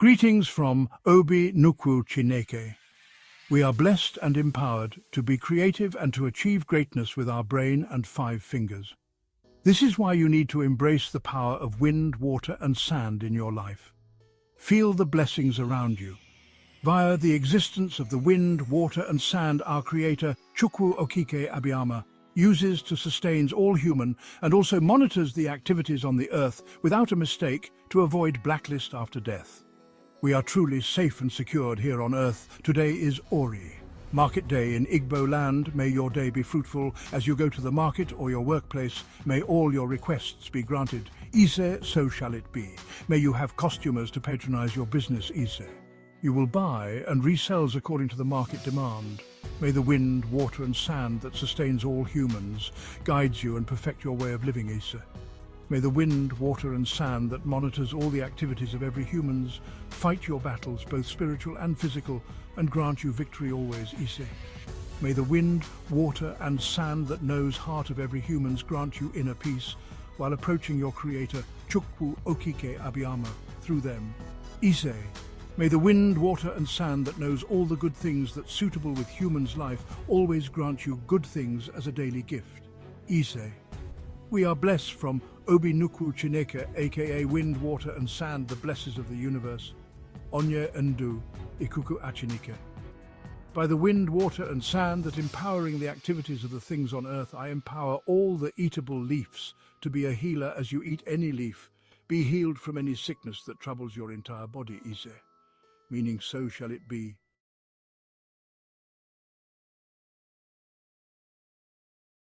Greetings from Obi Nnukwu Chineke. We are blessed and empowered to be creative and to achieve greatness with our brain and 5 fingers. This is why you need to embrace the power of wind, water and sand in your life. Feel the blessings around you. Via the existence of the wind, water and sand, our Creator, Chukwu Okike Abiama, uses to sustain all human and also monitors the activities on the earth without a mistake to avoid blacklist after death. We are truly safe and secured here on earth. Today is Orie, market day in Igbo land. May your day be fruitful as you go to the market or your workplace. May all your requests be granted. Ise, so shall it be. May you have customers to patronize your business, Ise. You will buy and resells according to the market demand. May the wind, water and sand that sustains all humans guides you and perfect your way of living, Ise. May the wind, water and sand that monitors all the activities of every humans fight your battles, both spiritual and physical, and grant you victory always, Ise. May the wind, water and sand that knows heart of every humans grant you inner peace while approaching your Creator, Chukwu Okike Abiama, through them, Ise. May the wind, water and sand that knows all the good things that's suitable with humans' life always grant you good things as a daily gift, Ise. We are blessed from Obi Nnukwu Chineke, aka wind, water and sand, the blessings of the universe. Onye Ndu Ikuku Achinike. By the wind, water and sand that empowering the activities of the things on earth, I empower all the eatable leaves to be a healer as you eat any leaf. Be healed from any sickness that troubles your entire body, Ise. Meaning so shall it be.